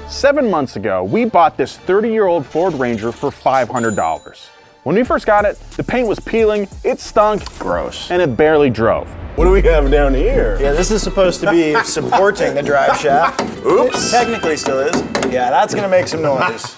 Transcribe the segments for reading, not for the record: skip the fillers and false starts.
7 months ago, we bought this 30-year-old Ford Ranger for $500. When we first got it, the paint was peeling, it stunk, gross, and it barely drove. What do we have down here? Yeah, this is supposed to be supporting the drive shaft. Oops. It technically still is. Yeah, that's gonna make some noise.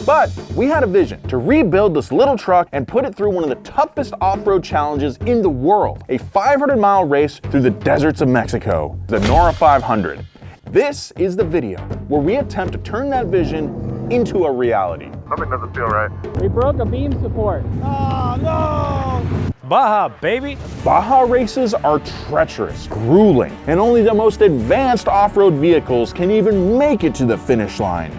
But we had a vision to rebuild this little truck and put it through one of the toughest off-road challenges in the world, a 500-mile race through the deserts of Mexico, the Nora 500. This is the video where we attempt to turn that vision into a reality. Something doesn't feel right. We broke a beam support. Oh, no! Baja, baby. Baja races are treacherous, grueling, and only the most advanced off-road vehicles can even make it to the finish line.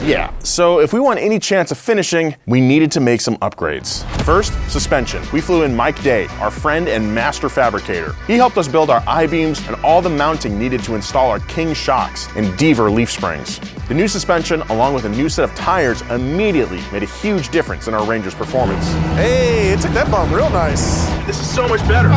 Yeah, so if we want any chance of finishing, we needed to make some upgrades. First, suspension. We flew in Mike Day, our friend and master fabricator. He helped us build our I-beams and all the mounting needed to install our King shocks and Deaver leaf springs. The new suspension, along with a new set of tires, immediately made a huge difference in our Ranger's performance. Hey, it took that bump real nice. This is so much better.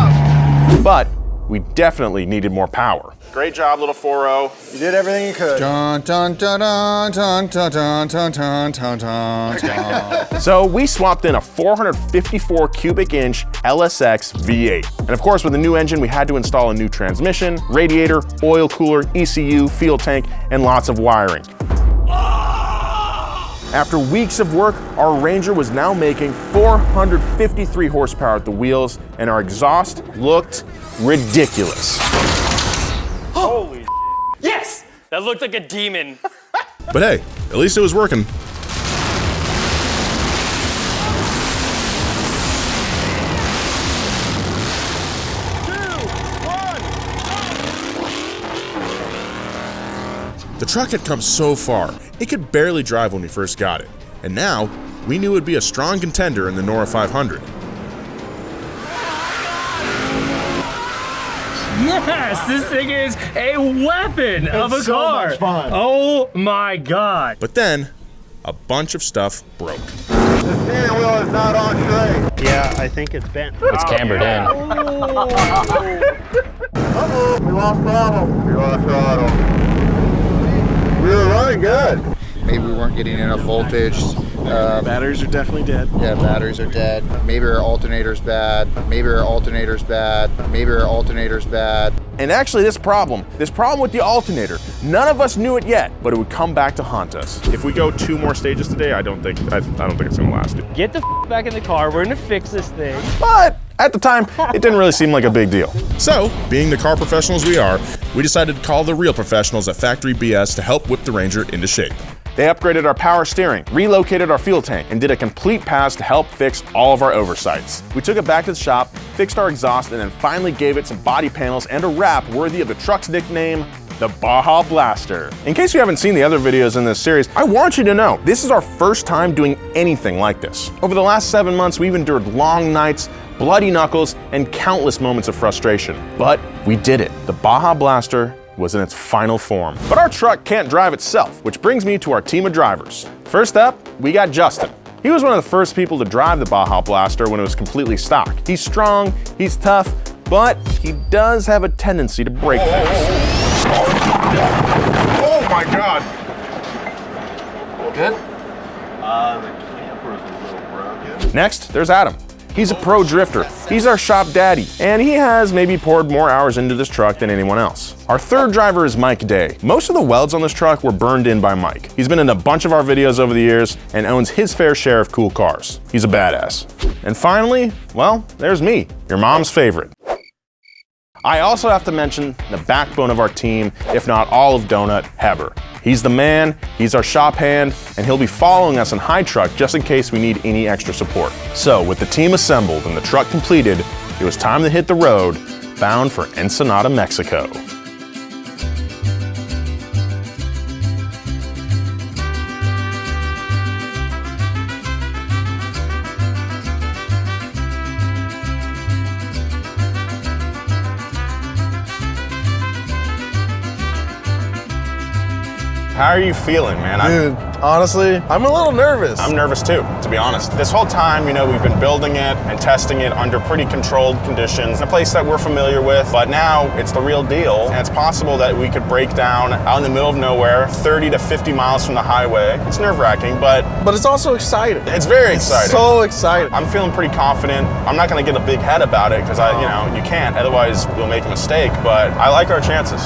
But we definitely needed more power. Great job, little 4.0. You did everything you could. Dun, dun, dun, dun, dun, dun, dun, dun, dun, dun, dun. So we swapped in a 454 cubic inch LSX V8. And of course, with the new engine, we had to install a new transmission, radiator, oil cooler, ECU, fuel tank, and lots of wiring. After weeks of work, our Ranger was now making 453 horsepower at the wheels, and our exhaust looked ridiculous. Holy yes! That looked like a demon. But hey, at least it was working. The truck had come so far, it could barely drive when we first got it. And now, we knew it would be a strong contender in the Nora 500. Yes, this thing is a weapon of a car. Much fun. Oh my God. But then, a bunch of stuff broke. The steering wheel is not on straight. Yeah, I think it's bent. It's cambered in. Uh-oh, we lost throttle. We were running good. Maybe we weren't getting enough voltage. Batteries are definitely dead. Yeah, batteries are dead. Maybe our alternator's bad. Maybe our alternator's bad. Maybe our alternator's bad. And actually this problem with the alternator, none of us knew it yet, but it would come back to haunt us. If we go 2 more stages today, I don't think it's gonna last. Get the back in the car. We're gonna fix this thing. But at the time, it didn't really seem like a big deal. So, being the car professionals we are, we decided to call the real professionals at Factory BS to help whip the Ranger into shape. They upgraded our power steering, relocated our fuel tank, and did a complete pass to help fix all of our oversights. We took it back to the shop, fixed our exhaust, and then finally gave it some body panels and a wrap worthy of the truck's nickname, the Baja Blaster. In case you haven't seen the other videos in this series, I want you to know, this is our first time doing anything like this. Over the last 7 months, we've endured long nights, bloody knuckles, and countless moments of frustration. But we did it. The Baja Blaster was in its final form. But our truck can't drive itself, which brings me to our team of drivers. First up, we got Justin. He was one of the first people to drive the Baja Blaster when it was completely stock. He's strong, he's tough, but he does have a tendency to break things. Oh my God. Good? The camper's a little broken. Next, there's Adam. He's a pro drifter. He's our shop daddy, and he has maybe poured more hours into this truck than anyone else. Our third driver is Mike Day. Most of the welds on this truck were burned in by Mike. He's been in a bunch of our videos over the years and owns his fair share of cool cars. He's a badass. And finally, well, there's me, your mom's favorite. I also have to mention the backbone of our team, if not all of Donut, Heber. He's the man, he's our shop hand, and he'll be following us in high truck just in case we need any extra support. So with the team assembled and the truck completed, it was time to hit the road, bound for Ensenada, Mexico. How are you feeling, man? Dude, Honestly, I'm a little nervous. I'm nervous too, to be honest. This whole time, you know, we've been building it and testing it under pretty controlled conditions, a place that we're familiar with, but now it's the real deal, and it's possible that we could break down out in the middle of nowhere, 30 to 50 miles from the highway. It's nerve-wracking, but it's also exciting. It's very exciting. So exciting. I'm feeling pretty confident. I'm not gonna get a big head about it, because you know, you can't, otherwise we'll make a mistake, but I like our chances.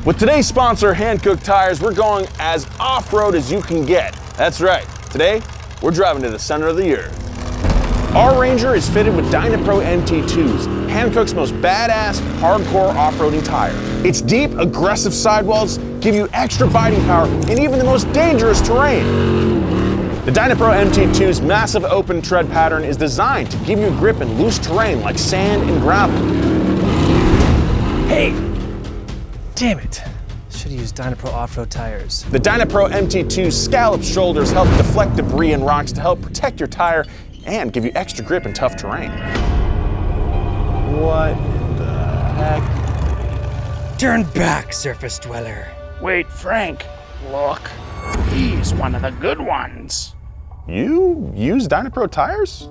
With today's sponsor, Hankook Tires, we're going as off-road as you can get. That's right, today, we're driving to the center of the earth. Our Ranger is fitted with Dynapro MT2s, Hankook's most badass, hardcore off-roading tire. Its deep, aggressive sidewalls give you extra biting power in even the most dangerous terrain. The Dynapro MT2's massive open tread pattern is designed to give you grip in loose terrain like sand and gravel. Hey! Damn it. Should have used Dynapro off-road tires. The Dynapro MT2's scalloped shoulders help deflect debris and rocks to help protect your tire and give you extra grip in tough terrain. What the heck? Turn back, surface dweller. Wait, Frank, look. He's one of the good ones. You use Dynapro tires?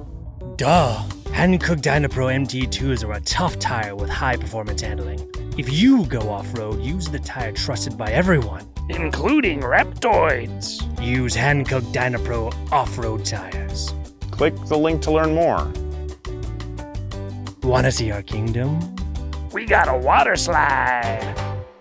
Duh. Hankook Dynapro MT2s are a tough tire with high performance handling. If you go off-road, use the tire trusted by everyone, including reptoids. Use Hankook Dynapro off-road tires. Click the link to learn more. Wanna see our kingdom? We got a water slide.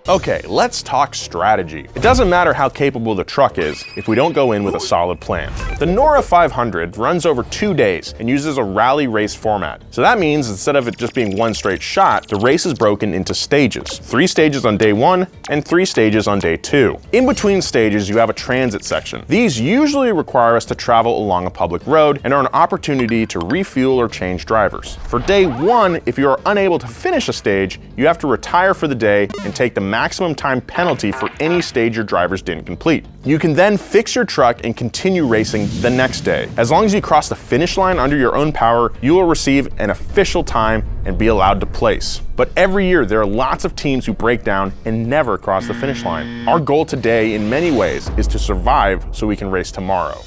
Okay, let's talk strategy. It doesn't matter how capable the truck is if we don't go in with a solid plan. The Nora 500 runs over 2 days and uses a rally race format. So that means instead of it just being one straight shot, the race is broken into stages. 3 stages on day 1 and 3 stages on day 2. In between stages, you have a transit section. These usually require us to travel along a public road and are an opportunity to refuel or change drivers. For day 1, if you are unable to finish a stage, you have to retire for the day and take the maximum time penalty for any stage your drivers didn't complete. You can then fix your truck and continue racing the next day. As long as you cross the finish line under your own power, you will receive an official time and be allowed to place. But every year there are lots of teams who break down and never cross the finish line. Our goal today in many ways is to survive so we can race tomorrow.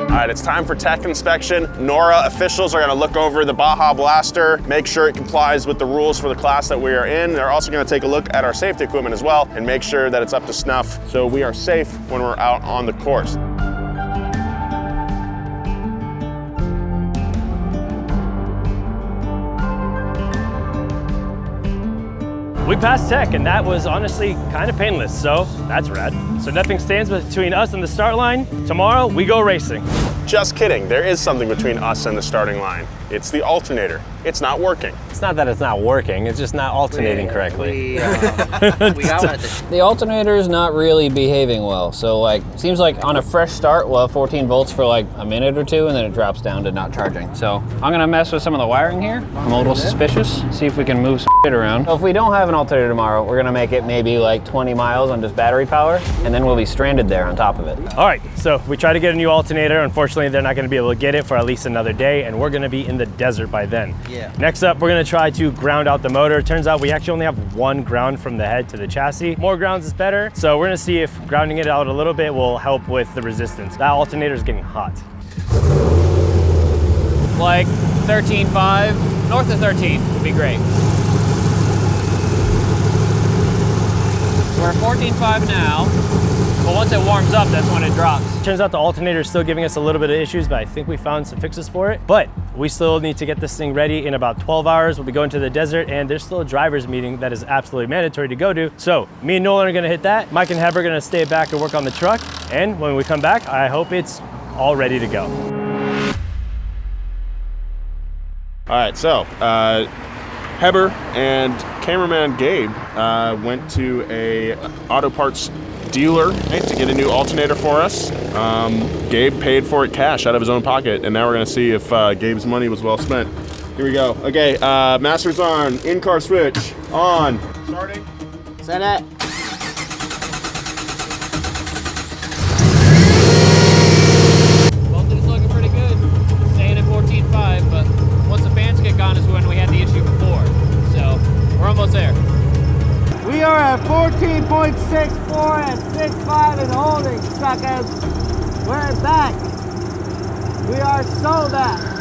All right, it's time for tech inspection. NORA officials are gonna look over the Baja Blaster, make sure it complies with the rules for the class that we are in. They're also gonna take a look at our safety equipment as well and make sure that it's up to snuff so we are safe when we're out on the course. We passed tech, and that was honestly kind of painless, so that's rad. So nothing stands between us and the start line. Tomorrow, we go racing. Just kidding, there is something between us and the starting line. It's the alternator. It's not working. It's not that it's not working, it's just not alternating correctly. We got one. The alternator's not really behaving well. So like, seems like on a fresh start, we'll have 14 volts for like a minute or 2, and then it drops down to not charging. So I'm gonna mess with some of the wiring here. I'm a little suspicious. See if we can move some shit around. So if we don't have an alternator tomorrow, we're gonna make it maybe like 20 miles on just battery power, and then we'll be stranded there on top of it. All right, so we tried to get a new alternator. Unfortunately, they're not gonna be able to get it for at least another day, and we're gonna be in the desert by then. Yeah. Next up, we're gonna try to ground out the motor. Turns out we actually only have 1 ground from the head to the chassis. More grounds is better, so we're gonna see if grounding it out a little bit will help with the resistance. That alternator is getting hot. Like 13.5, north of 13 would be great. We're at 14.5 now, but once it warms up, that's when it drops. Turns out the alternator is still giving us a little bit of issues, but I think we found some fixes for it. But we still need to get this thing ready in about 12 hours. We'll be going to the desert, and there's still a driver's meeting that is absolutely mandatory to go to. So me and Nolan are gonna hit that. Mike and Heb are gonna stay back and work on the truck. And when we come back, I hope it's all ready to go. All right, so Heber and cameraman Gabe went to a auto parts dealer to get a new alternator for us. Gabe paid for it cash out of his own pocket, and now we're gonna see if Gabe's money was well spent. Here we go. Okay, master's on. In-car switch. On. Starting. Set it. Voltage is looking pretty good. Staying at 14.5, but once the fans kick on is when we had the issue before. So we're almost there. We are at 14.64 at 6.5 and holding, suckers. We're back. We are so back.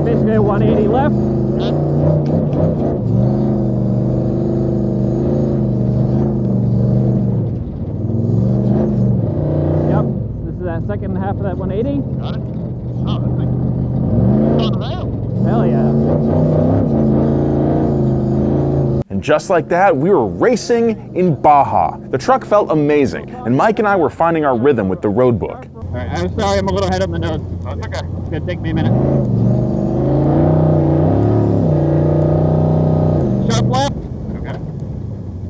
Basically 180 left. Yep, this is that second half of that 180. Got it? Oh, that thing. It's on the rail. Hell yeah. And just like that, we were racing in Baja. The truck felt amazing, and Mike and I were finding our rhythm with the road book. All right, I'm sorry, I'm a little head up the nose. Oh, it's okay. It's gonna take me a minute. Sharp left. Okay.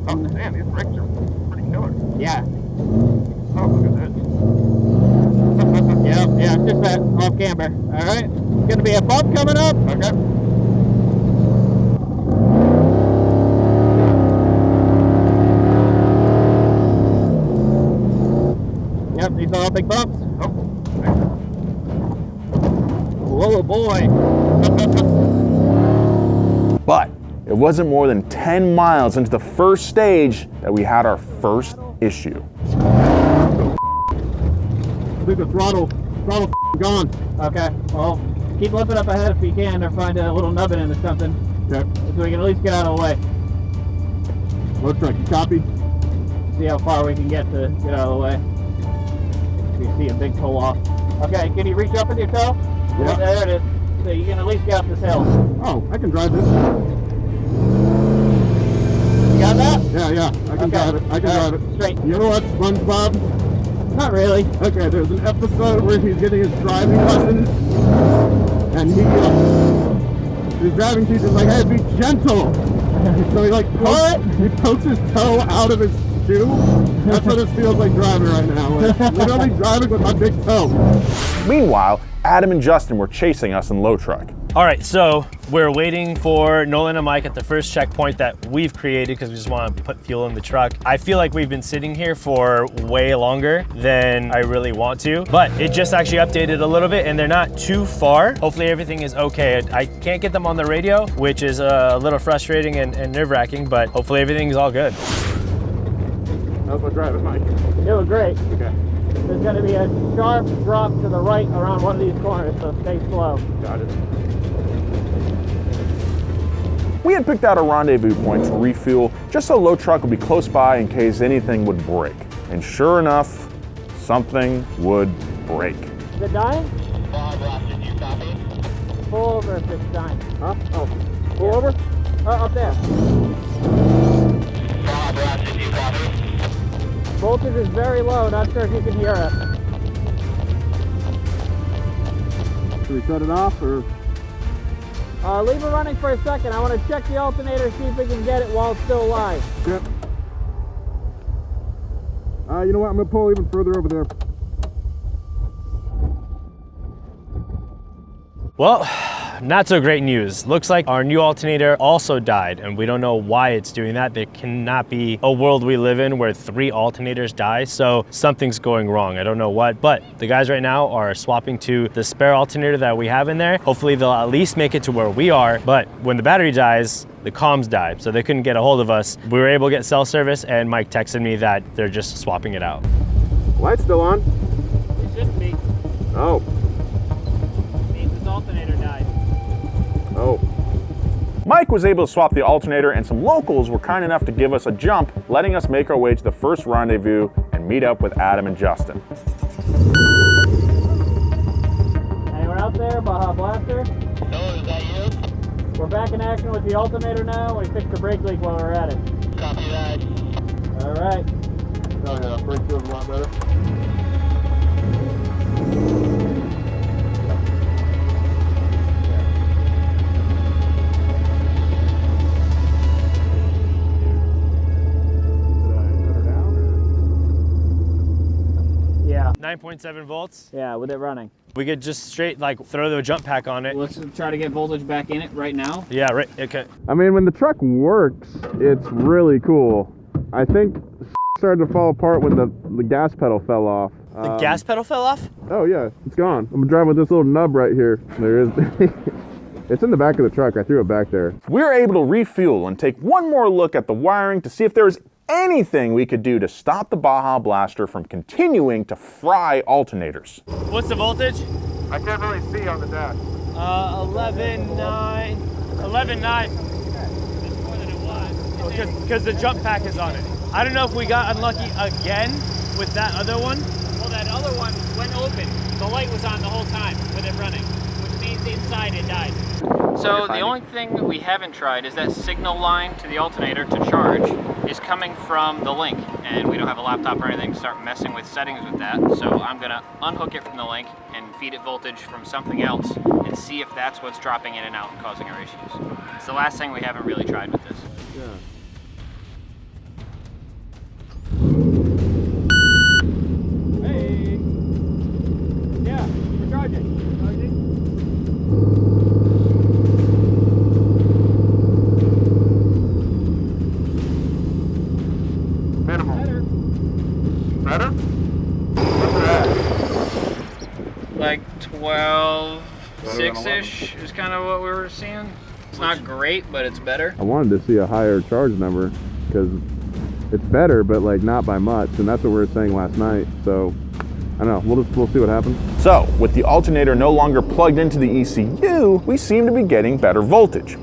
Oh, damn, these brakes are pretty killer. Yeah. Oh, look at this. Yeah, it's just that off camber. All right, it's gonna be a bump coming up. Okay. Yep, these are all big bumps. Oh, Whoa, boy. But it wasn't more than 10 miles into the first stage that we had our first issue. I think the throttle's gone. Okay, well, keep lifting up ahead if you can, or find a little nubbin into something. Okay. So we can at least get out of the way. Looks like you copy. See how far we can get to get out of the way. You see a big toe off. Okay, can you reach up with your toe? Yeah. There it is. So you can at least get up this hill. Oh, I can drive this. You got that? Yeah, I can drive it. I can drive it. Straight. You know what, SpongeBob? Not really. Okay, there's an episode where he's getting his driving lessons, and his driving teacher's like, hey, be gentle. So he he pokes his toe out of his shoe. That's what it feels like driving right now. Like, literally driving with my big toe. Meanwhile, Adam and Justin were chasing us in low truck. All right, so we're waiting for Nolan and Mike at the first checkpoint that we've created because we just want to put fuel in the truck. I feel like we've been sitting here for way longer than I really want to, but it just actually updated a little bit and they're not too far. Hopefully everything is okay. I can't get them on the radio, which is a little frustrating and nerve-wracking, but hopefully everything's all good. How's my driving, Mike? It was great. Okay. There's going to be a sharp drop to the right around one of these corners, so stay slow. Got it. We had picked out a rendezvous point to refuel just so low truck would be close by in case anything would break. And sure enough, something would break. Is it dying? Pull over if it's dying. Huh? Oh. Pull over? Up there. Voltage is very low, not sure if you can hear us. Should we shut it off, or? Leave it running for a second. I want to check the alternator, see if we can get it while it's still alive. Yep. You know what? I'm going to pull even further over there. Well, not so great news. Looks like our new alternator also died, and we don't know why it's doing that. There cannot be a world we live in where 3 alternators die, so something's going wrong. I don't know what, but the guys right now are swapping to the spare alternator that we have in there. Hopefully they'll at least make it to where we are, but when the battery dies, the comms died, so they couldn't get a hold of us. We were able to get cell service, and Mike texted me that they're just swapping it out. Light's still on? It shouldn't be. Oh. Means this alternator died. Oh. Mike was able to swap the alternator, and some locals were kind enough to give us a jump, letting us make our way to the first rendezvous and meet up with Adam and Justin. Anyone out there, Baja Blaster? No, is that you? We're back in action with the alternator now. We fixed the brake leak while we're at it. Copy that. All right. Oh yeah, brake feels a lot better. Yeah. 9.7 volts. Yeah, with it running. We could just straight like throw the jump pack on it. Let's try to get voltage back in it right now. Yeah, right, okay. I mean, when the truck works, it's really cool. I think started to fall apart when the gas pedal fell off. The gas pedal fell off? Oh yeah, it's gone. I'm driving with this little nub right here. There is. It's in the back of the truck. I threw it back there. We were able to refuel and take one more look at the wiring to see if there was anything we could do to stop the Baja Blaster from continuing to fry alternators. What's the voltage? I can't really see on the dash. 11.9. 11.9. That's more than it was. Because the jump pack is on it. I don't know if we got unlucky again with that other one. Well, that other one, when open, the light was on the whole time with it running, which means inside it died. So the only thing we haven't tried is that signal line to the alternator to charge is coming from the link, and we don't have a laptop or anything to start messing with settings with that. So I'm gonna unhook it from the link and feed it voltage from something else and see if that's what's dropping in and out and causing our issues. It's the last thing we haven't really tried with this. Yeah. Hey! Yeah, we're charging. Better? Like 12, 6-ish is kind of what we were seeing. It's not great, but it's better. I wanted to see a higher charge number because it's better, but like not by much, and that's what we were saying last night. So I don't know. We'll see what happens. So, with the alternator no longer plugged into the ECU, we seem to be getting better voltage.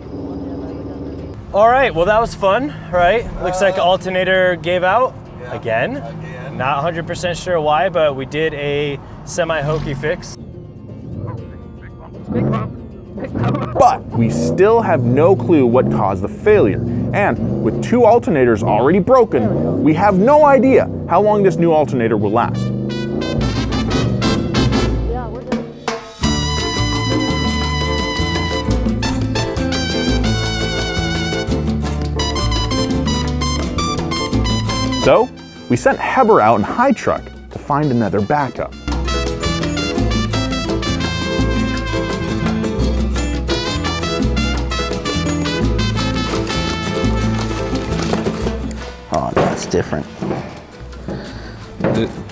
All right, well that was fun, right? Looks like the alternator gave out again. Not 100% sure why, but we did a semi-hokey fix. But we still have no clue what caused the failure. And with 2 alternators already broken, we have no idea how long this new alternator will last. Yeah, we're good. So, we sent Heber out in high truck to find another backup. Oh, that's different.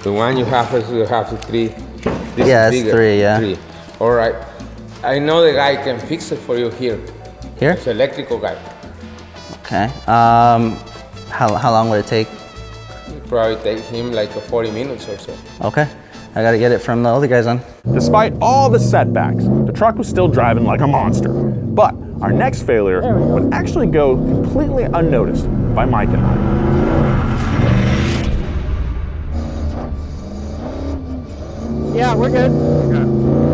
The one you have is you have 3. This Yeah, is it's bigger. 3, yeah. 3. All right. I know the guy can fix it for you here. Here? It's an electrical guy. Okay. How long would it take? Probably take him like 40 minutes or so. Okay. I gotta get it from the other guys on. Despite all the setbacks, the truck was still driving like a monster. But our next failure would actually go completely unnoticed by Mike and I. Yeah, we're good.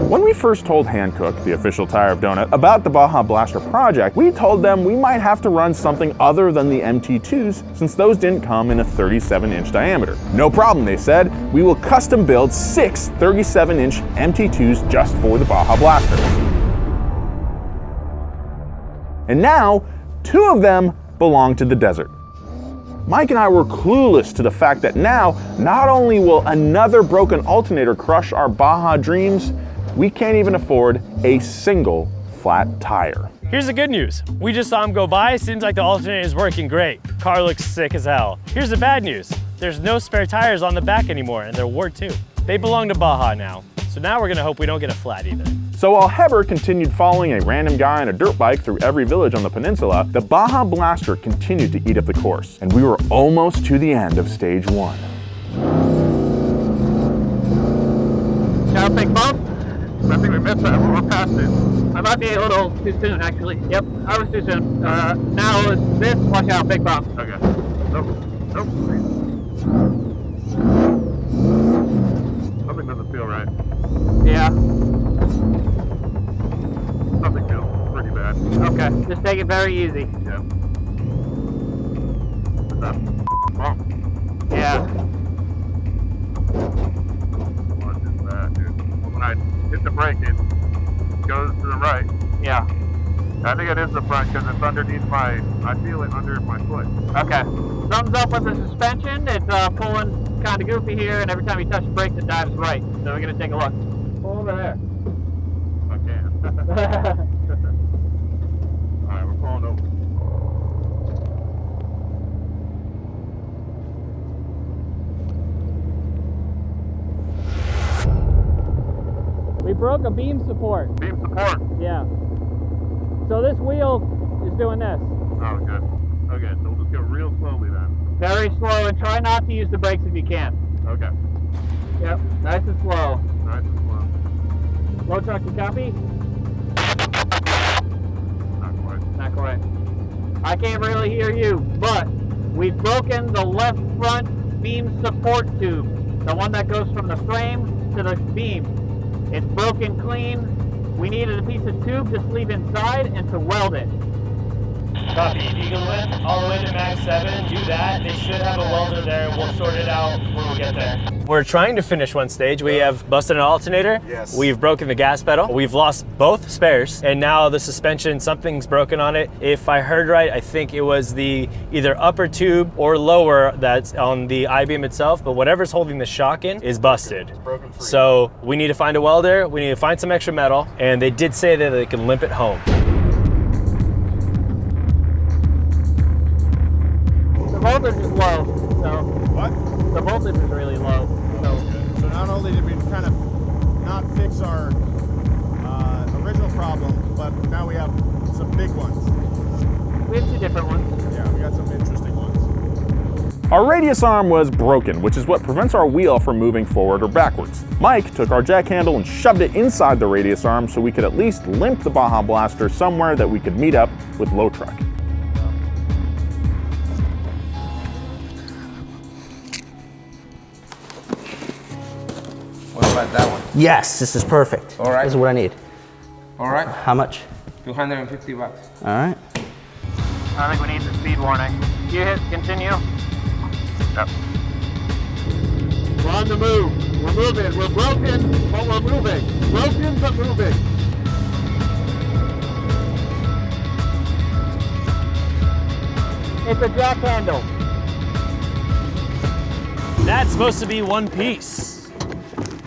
When we first told Hankook, the official tire of Donut, about the Baja Blaster project, we told them we might have to run something other than the MT2s since those didn't come in a 37-inch diameter. No problem, they said. We will custom build 6 37-inch MT2s just for the Baja Blaster. And now, 2 of them belong to the desert. Mike and I were clueless to the fact that now, not only will another broken alternator crush our Baja dreams, we can't even afford a single flat tire. Here's the good news. We just saw him go by. Seems like the alternator is working great. Car looks sick as hell. Here's the bad news. There's no spare tires on the back anymore, and they're wore too. They belong to Baja now. So now we're gonna hope we don't get a flat either. So while Heber continued following a random guy on a dirt bike through every village on the peninsula, the Baja Blaster continued to eat up the course, and we were almost to the end of stage 1. Got a big bump? I think we missed that. We're past it. I might be a little too soon, actually. Yep, I was too soon. Now it's this. Watch out, big bump. Okay. Nope. Nope. Something doesn't feel right. Yeah. Something feels pretty bad. Okay, just take it very easy. Yeah. Is that bump? Yeah. What is that, dude? When I hit the brake, it goes to the right. Yeah. I think it is the front because it's underneath I feel it under my foot. Okay. Something's up with the suspension. It's pulling kind of goofy here, and every time you touch the brakes, it dives right. So we're going to take a look. Pull over there. I can. Alright, we're pulling over. We broke a beam support. Beam support? Yeah. So this wheel is doing this. Oh, good. Okay, so we'll just go real slowly then. Very slow, and try not to use the brakes if you can. Okay. Yep, nice and slow. Nice and slow. Low truck, you copy? Not quite. Not quite. I can't really hear you, but we've broken the left front beam support tube. The one that goes from the frame to the beam. It's broken clean. We needed a piece of tube to sleeve inside and to weld it. Copy. Eagle lift all the way to max 7. Do that. They should have a welder there. We'll sort it out when we get there. We're trying to finish one stage. We have busted an alternator. Yes. We've broken the gas pedal. We've lost both spares. And now the suspension, something's broken on it. If I heard right, I think it was the either upper tube or lower that's on the I-beam itself, but whatever's holding the shock in is busted. It's broken free. So we need to find a welder. We need to find some extra metal. And they did say that they can limp it home. The voltage is low, so. What? The voltage is really low. So not only did we kind of not fix our original problem, but now we have some big ones. We have two different ones. Yeah, we got some interesting ones. Our radius arm was broken, which is what prevents our wheel from moving forward or backwards. Mike took our jack handle and shoved it inside the radius arm so we could at least limp the Baja Blaster somewhere that we could meet up with Low Truck. What about that one? Yes, this is perfect. All right. This is what I need. All right. How much? $250. All right. I think we need the speed warning. You hit continue. Yep. We're on the move. We're moving. We're broken, but we're moving. Broken, but moving. It's a jack handle. That's supposed to be one piece.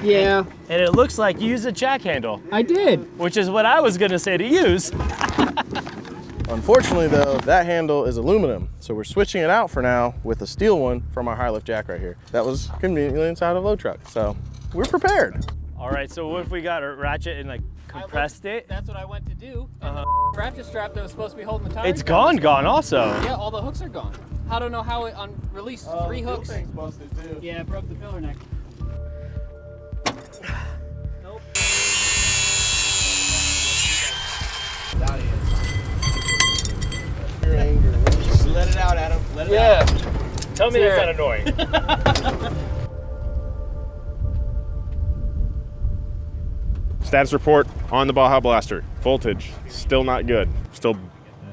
Yeah. And it looks like you used a jack handle. I did. Which is what I was gonna say to use. Unfortunately though, that handle is aluminum. So we're switching it out for now with a steel one from our high lift jack right here. That was conveniently inside of Low Truck. So we're prepared. All right, so what if we got a ratchet and like compressed it? That's what I went to do. And the ratchet strap that was supposed to be holding the tires It's gone also. Yeah, all the hooks are gone. I don't know how it released 3 hooks. Yeah, it broke the filler neck. Nope. You're angry. Just let it out, Adam. Let it out. Tell me that's not annoying. Status report on the Baja Blaster. Voltage, still not good. Still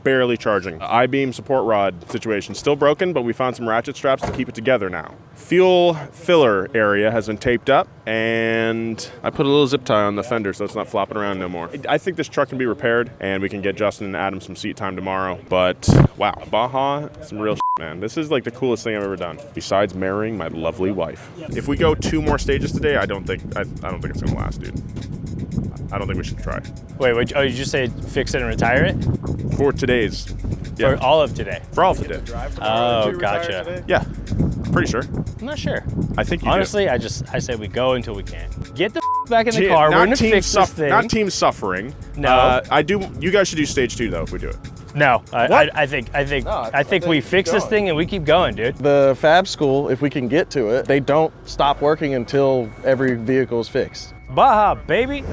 barely charging. I-beam support rod situation, still broken, but we found some ratchet straps to keep it together now. Fuel filler area has been taped up, and I put a little zip tie on the fender so it's not flopping around no more. I think this truck can be repaired, and we can get Justin and Adam some seat time tomorrow. But wow, Baja, some real shit, man. This is like the coolest thing I've ever done, besides marrying my lovely wife. If we go 2 more stages today, I don't think it's gonna last, dude. I don't think we should try. Wait, oh, you just say fix it and retire it? For today's. Yeah. For all of today? For all of today. Oh, gotcha. Yeah, pretty sure. I'm not sure. I think you Honestly, do. I say we go until we can't. Get the back in the car. We're gonna fix this thing. Not team suffering. No. I do. You guys should do stage 2 though if we do it. No, I think we fix this thing and we keep going, dude. The fab school, if we can get to it, they don't stop working until every vehicle is fixed. Baja, baby.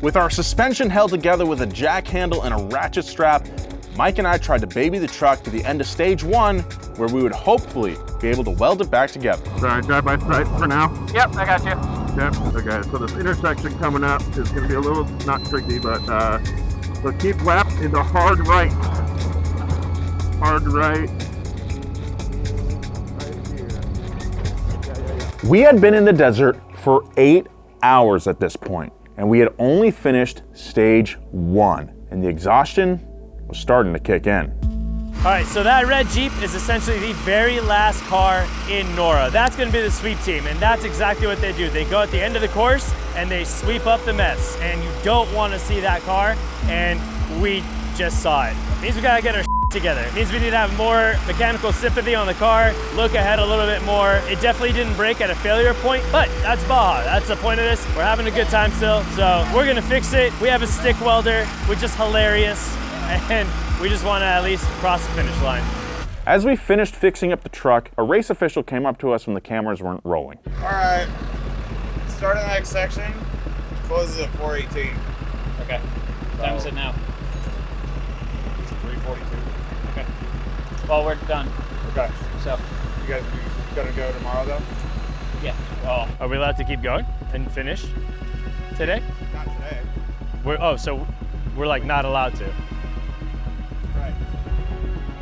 With our suspension held together with a jack handle and a ratchet strap, Mike and I tried to baby the truck to the end of stage 1, where we would hopefully be able to weld it back together. Sorry, drive by sight for now. Yep, I got you. Yep, okay, so this intersection coming up is gonna be a little, not tricky, but so keep left into hard right. Hard right. We had been in the desert for 8 hours at this point, and we had only finished stage 1, and the exhaustion was starting to kick in. All right, so that red Jeep is essentially the very last car in Nora. That's gonna be the sweep team, and that's exactly what they do. They go at the end of the course and they sweep up the mess, and you don't wanna see that car, and we just saw it. It means we gotta get our together. It means we need to have more mechanical sympathy on the car, look ahead a little bit more. It definitely didn't break at a failure point, but that's Baja. That's the point of this. We're having a good time still, so we're gonna fix it. We have a stick welder, which is hilarious, and we just wanna at least cross the finish line. As we finished fixing up the truck, a race official came up to us when the cameras weren't rolling. All right, start of the next section, closes at 4:18. Okay, what time is it now? 3:42. Okay, well, we're done. Okay. So. You gonna go tomorrow though? Yeah. Oh. Are we allowed to keep going and finish today? Not today. So we're like not allowed to. Right.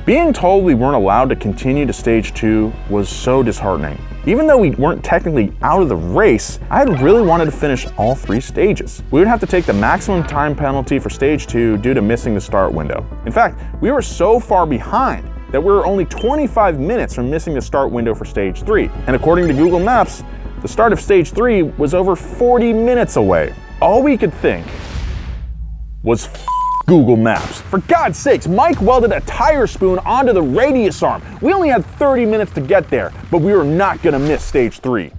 Being told we weren't allowed to continue to stage 2 was so disheartening. Even though we weren't technically out of the race, I had really wanted to finish all 3 stages. We would have to take the maximum time penalty for stage 2 due to missing the start window. In fact, we were so far behind that we were only 25 minutes from missing the start window for stage 3. And according to Google Maps, the start of stage 3 was over 40 minutes away. All we could think was Google Maps. For God's sakes, Mike welded a tire spoon onto the radius arm. We only had 30 minutes to get there, but we were not gonna miss stage 3.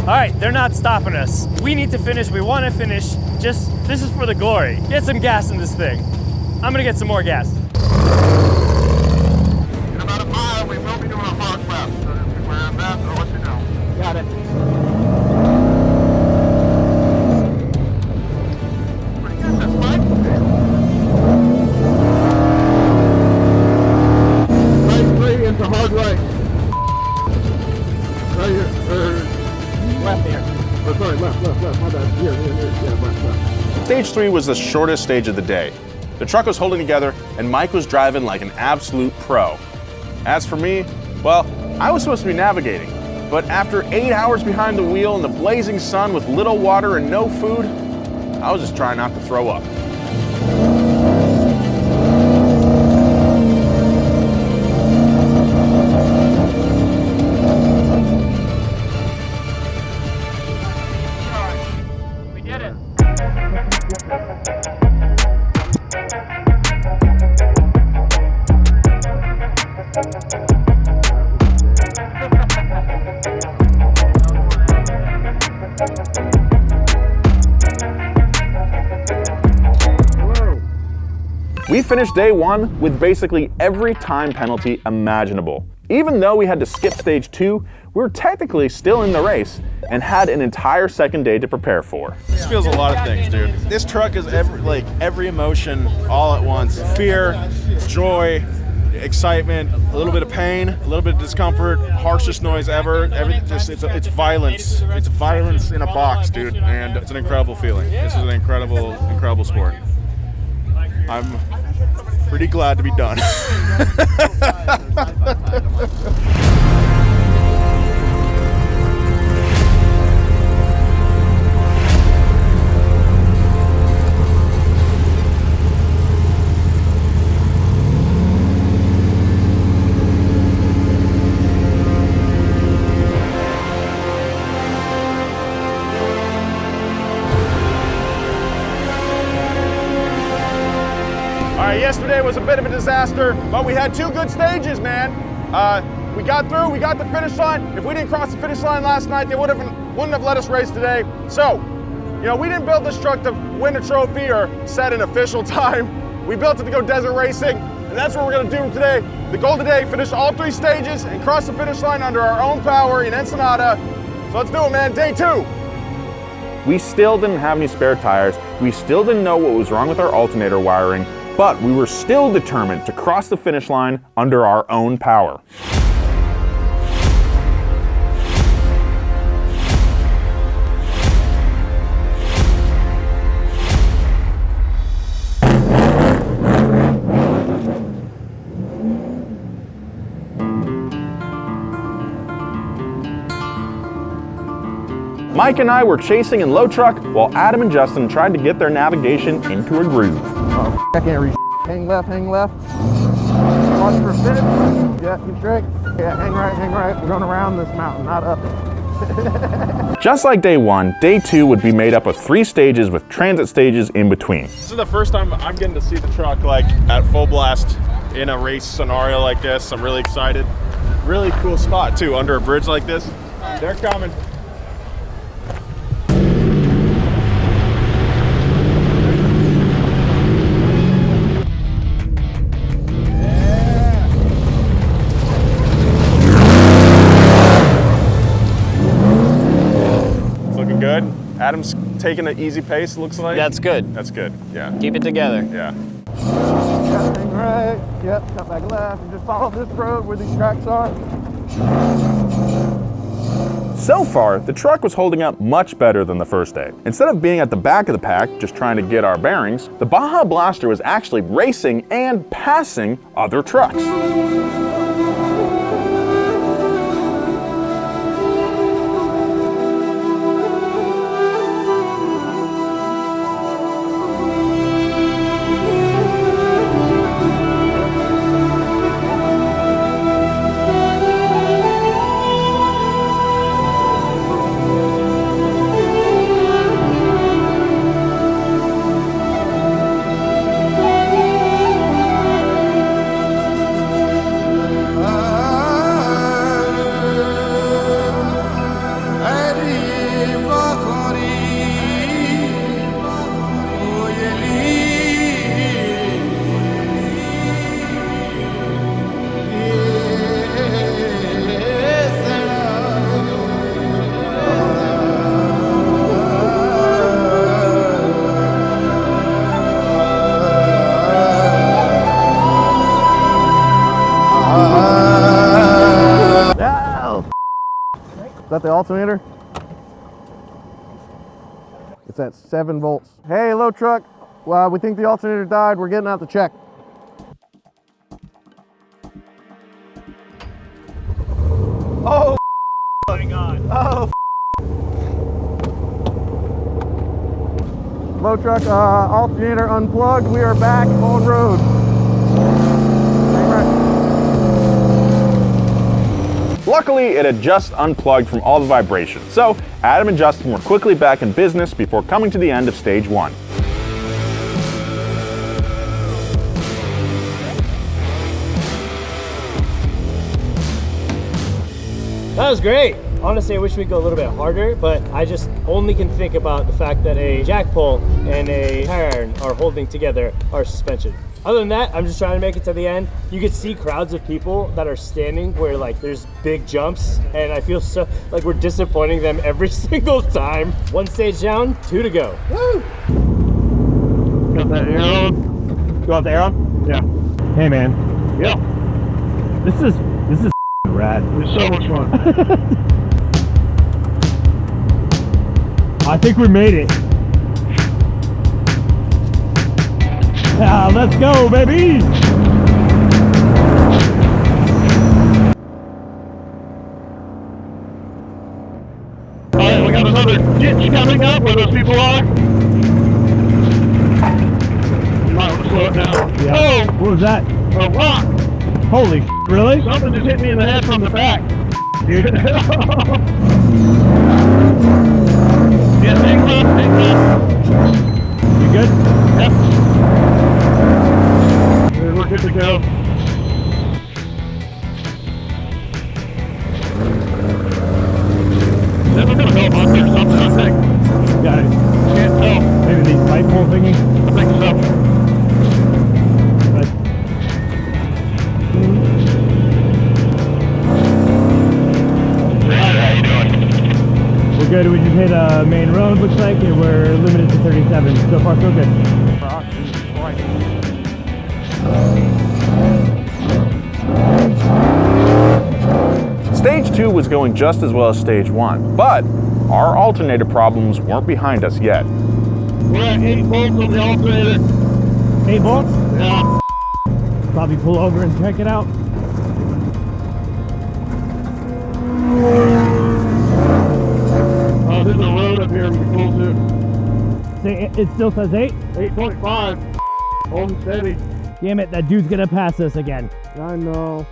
All right, they're not stopping us. We need to finish, we wanna finish. This is for the glory. Get some gas in this thing. I'm gonna get some more gas. In about a mile, we will be doing a hard left. So if we wear a vest, I'll let you know. Got it. Pretty good, this Mike. Right 3 into hard right. Right here. Left here. Oh, sorry, left. My bad. Here. Yeah, left. Stage 3 was the shortest stage of the day. The truck was holding together and Mike was driving like an absolute pro. As for me, well, I was supposed to be navigating, but after 8 hours behind the wheel in the blazing sun with little water and no food, I was just trying not to throw up. We did it. We finished day 1 with basically every time penalty imaginable. Even though we had to skip stage 2, we were technically still in the race and had an entire second day to prepare for. This feels a lot of things, dude. This truck is every emotion all at once. Fear, joy, excitement, a little bit of pain, a little bit of discomfort, harshest noise ever. It's violence. It's violence in a box, dude, and it's an incredible feeling. This is an incredible sport. I'm pretty glad to be done. was a bit of a disaster, but we had 2 good stages, man. We got through, we got the finish line. If we didn't cross the finish line last night, they wouldn't have let us race today. So, you know, we didn't build this truck to win a trophy or set an official time. We built it to go desert racing, and that's what we're gonna do today. The goal today, finish all 3 stages and cross the finish line under our own power in Ensenada. So let's do it, man, day 2. We still didn't have any spare tires. We still didn't know what was wrong with our alternator wiring, but we were still determined to cross the finish line under our own power. Mike and I were chasing in low truck while Adam and Justin tried to get their navigation into a groove. Oh, I can't read. Hang left, hang left. Watch for finish. Yeah, keep straight. Yeah, hang right. We're going around this mountain, not up. Just like day 1, day 2 would be made up of 3 stages with transit stages in between. This is the first time I'm getting to see the truck like at full blast in a race scenario like this. I'm really excited. Really cool spot too, under a bridge like this. They're coming. Good. Adam's taking an easy pace, looks like. That's good. That's good, yeah. Keep it together. Yeah. Hang right. Yep, cut back left. And just follow this road where these tracks are. So far, the truck was holding up much better than the first day. Instead of being at the back of the pack, just trying to get our bearings, the Baja Blaster was actually racing and passing other trucks. Is that the alternator? It's at 7 volts. Hey, low truck. Well, we think the alternator died. We're getting out to check. Oh my God. Oh. Low truck, alternator unplugged. We are back on road. Hang right. Luckily, it had just unplugged from all the vibration, so Adam and Justin were quickly back in business before coming to the end of stage 1. That was great. Honestly, I wish we'd go a little bit harder, but I just only can think about the fact that a jack pole and a tire iron are holding together our suspension. Other than that, I'm just trying to make it to the end. You could see crowds of people that are standing where like there's big jumps, and I feel so like we're disappointing them every single time. 1 stage down, 2 to go. Woo! Got that air on? You want the air on? Yeah. Hey man. Yeah. This is rad. It's so much fun. I think we made it. Let's go, baby! Alright, we got another ditch coming up where those people are. You might want to slow it down. Yeah. Oh! What was that? A rock! Holy really? Something just hit me in the head from the back. Dude. Yeah, hang on. You good? Yep. we're good to go. That's gonna help up there something, I think. Got it. Can't tell. Maybe these pipe hole thingy? I think so. How you doing? We're good. We just hit a main road, looks like, and we're limited to 37. So far, so good. Stage 2 was going just as well as Stage 1, but our alternator problems weren't behind us yet. We're at 8 volts on the alternator. 8 volts? Yeah. Probably pull over and check it out. Oh, there's a road up here we can pull to. Say it still says 8? 8.5. Holding steady. Damn it, that dude's gonna pass us again. I know.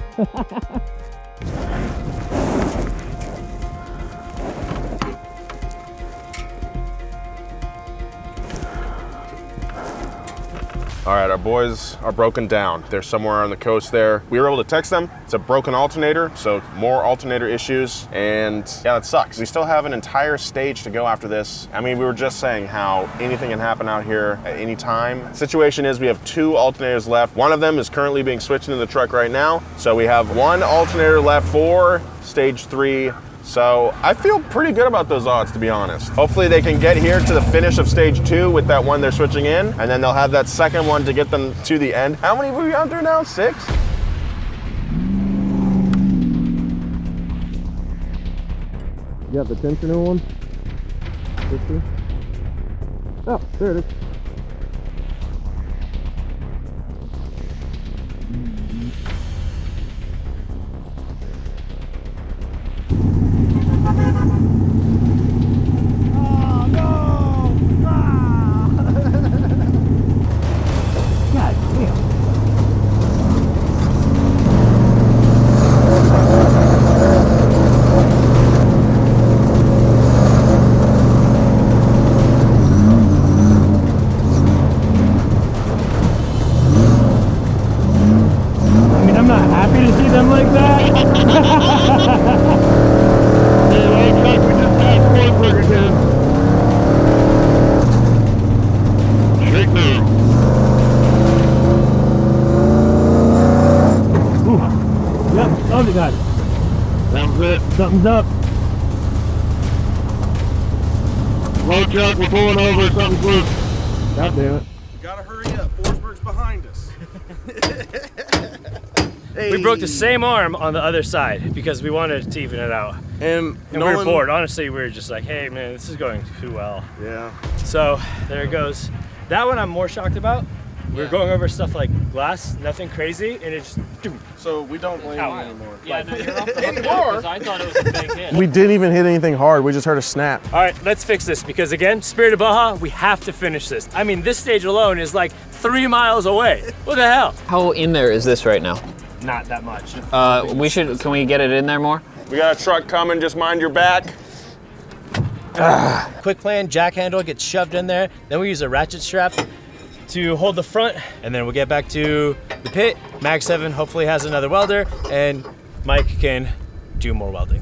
All right, our boys are broken down. They're somewhere on the coast there. We were able to text them. It's a broken alternator, so more alternator issues, and yeah, that sucks. We still have an entire stage to go after this. I mean, we were just saying how anything can happen out here at any time. Situation is we have 2 alternators left. One of them is currently being switched into the truck right now, so we have 1 alternator left for Stage 3. So I feel pretty good about those odds, to be honest. Hopefully they can get here to the finish of Stage 2 with that one they're switching in, and then they'll have that second one to get them to the end. How many have we gone through now? 6? You got the tensioner one? Oh, there it is. Something's up. Low truck, we're pulling over, something's loose. God damn it. We gotta hurry up. Forsberg's behind us. Hey. We broke the same arm on the other side because we wanted to even it out. And we were bored. Honestly, we were just like, hey man, this is going too well. Yeah. So there it goes. That one I'm more shocked about. We were going over stuff like glass, nothing crazy, and it just. So we don't blame you anymore. Yeah, no, you're off the hook because I thought it was a big hit. We didn't even hit anything hard. We just heard a snap. All right, let's fix this because again, Spirit of Baja, we have to finish this. I mean, this stage alone is like 3 miles away. What the hell? How in there is this right now? Not that much. Can we get it in there more? We got a truck coming, just mind your back. Quick plan, jack handle gets shoved in there. Then we use a ratchet strap to hold the front, and then we'll get back to the pit. Mag 7 hopefully has another welder, and Mike can do more welding.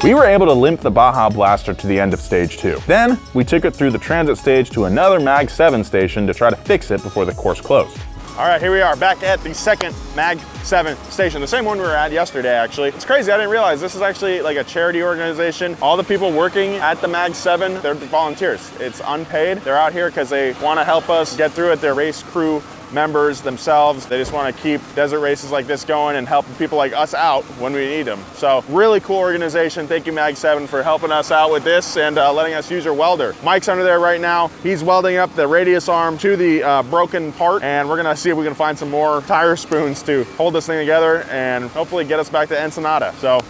We were able to limp the Baja Blaster to the end of Stage 2. Then, we took it through the transit stage to another Mag 7 station to try to fix it before the course closed. All right, here we are back at the second Mag 7 station, the same one we were at yesterday, actually. It's crazy, I didn't realize this is actually like a charity organization. All the people working at the Mag 7, they're volunteers. It's unpaid. They're out here because they want to help us get through it. They're race crew members themselves. They just want to keep desert races like this going and helping people like us out when we need them. So really cool organization. Thank you, Mag 7, for helping us out with this and letting us use your welder. Mike's under there right now. He's welding up the radius arm to the broken part, and we're gonna see if we can find some more tire spoons to hold this thing together and hopefully get us back to Ensenada. So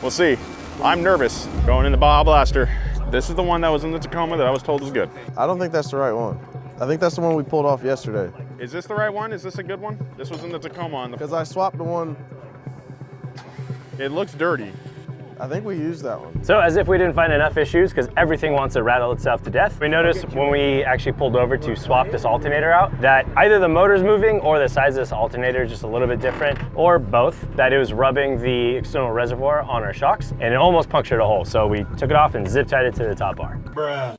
we'll see. I'm nervous going in the Baja Blaster. This is the one that was in the Tacoma that I was told was good. I don't think that's the right one. I think that's the one we pulled off yesterday. Is this the right one? Is this a good one? This was in the Tacoma. Because I swapped the one. It looks dirty. I think we used that one. So as if we didn't find enough issues, because everything wants to rattle itself to death, we noticed when we actually pulled over to swap this alternator out that either the motor's moving or the size of this alternator is just a little bit different, or both, that it was rubbing the external reservoir on our shocks and it almost punctured a hole. So we took it off and zip tied it to the top bar. Bruh.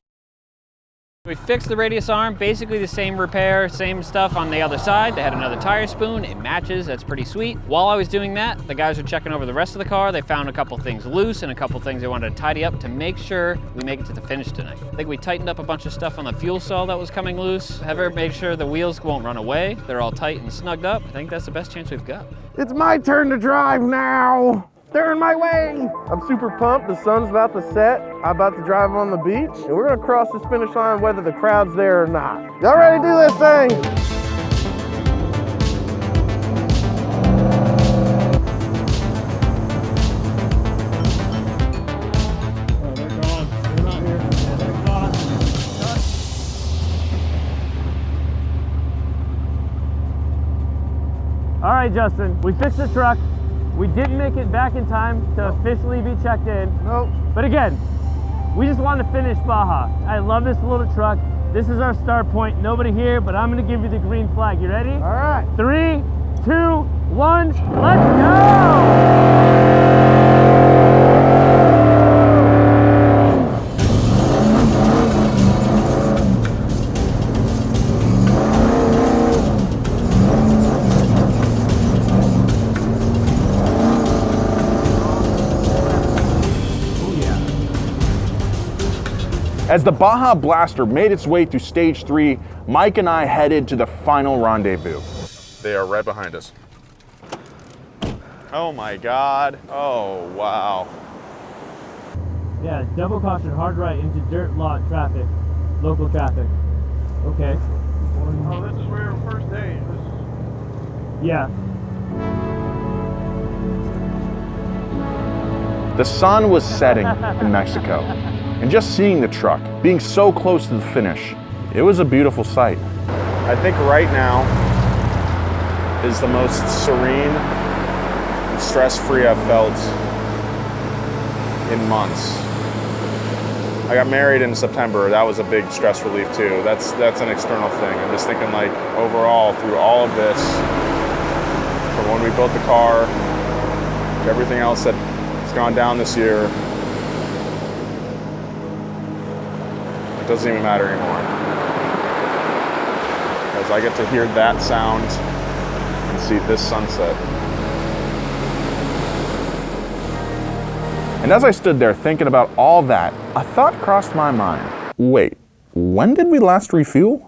We fixed the radius arm, basically the same repair, same stuff on the other side. They had another tire spoon, it matches, that's pretty sweet. While I was doing that, the guys were checking over the rest of the car. They found a couple things loose and a couple things they wanted to tidy up to make sure we make it to the finish tonight. I think we tightened up a bunch of stuff on the fuel cell that was coming loose. Have made sure the wheels won't run away. They're all tight and snugged up. I think that's the best chance we've got. It's my turn to drive now. They're in my way. I'm super pumped. The sun's about to set. I'm about to drive on the beach, and we're gonna cross this finish line whether the crowd's there or not. Y'all ready to do this thing? Oh, they're gone. They're not here. Yeah, they're gone. All right, Justin, we fixed the truck. We didn't make it back in time to officially be checked in. Nope. But again, we just wanted to finish Baja. I love this little truck. This is our start point. Nobody here, but I'm gonna give you the green flag. You ready? All right. 3, 2, 1, let's go! As the Baja Blaster made its way through stage 3, Mike and I headed to the final rendezvous. They are right behind us. Oh my God. Oh, wow. Yeah, double caution, hard right into dirt lot traffic, local traffic. Okay. Oh, this is where our first day. Yeah. The sun was setting in Mexico, and just seeing the truck, being so close to the finish, it was a beautiful sight. I think right now is the most serene and stress-free I've felt in months. I got married in September. That was a big stress relief too. That's an external thing. I'm just thinking like overall through all of this, from when we built the car, to everything else that has gone down this year, it doesn't even matter anymore. Because I get to hear that sound and see this sunset. And as I stood there thinking about all that, a thought crossed my mind. Wait, when did we last refuel?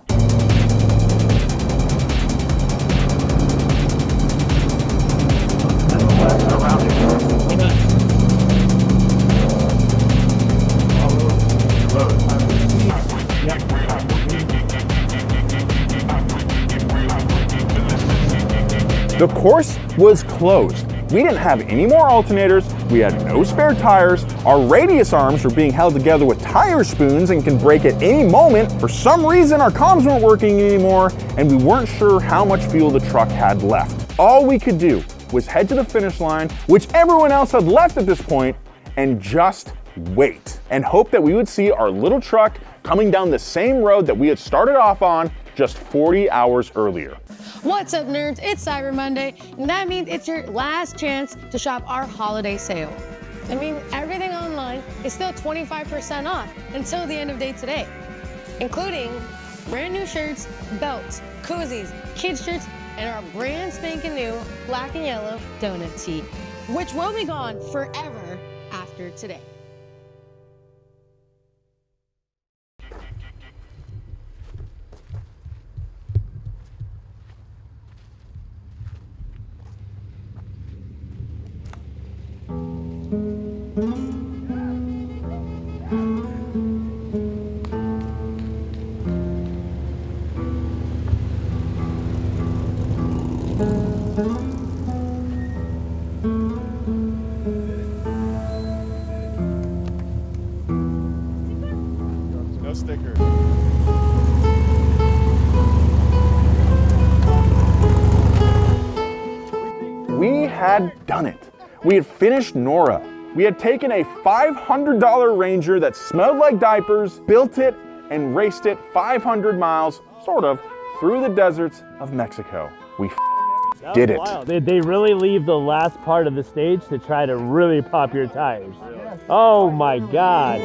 The course was closed. We didn't have any more alternators, we had no spare tires, our radius arms were being held together with tire spoons and can break at any moment. For some reason, our comms weren't working anymore, and we weren't sure how much fuel the truck had left. All we could do was head to the finish line, which everyone else had left at this point, and just wait, and hope that we would see our little truck coming down the same road that we had started off on just 40 hours earlier. What's up, nerds? It's Cyber Monday, and that means it's your last chance to shop our holiday sale. I mean, everything online is still 25% off until the end of day today, including brand new shirts, belts, koozies, kids shirts, and our brand spanking new black and yellow donut tee, which will be gone forever after today. No sticker. We had done it. We had finished Nora. We had taken a $500 Ranger that smelled like diapers, built it, and raced it 500 miles, sort of, through the deserts of Mexico. We did it. Wild. They really leave the last part of the stage to try to really pop your tires. Oh my God.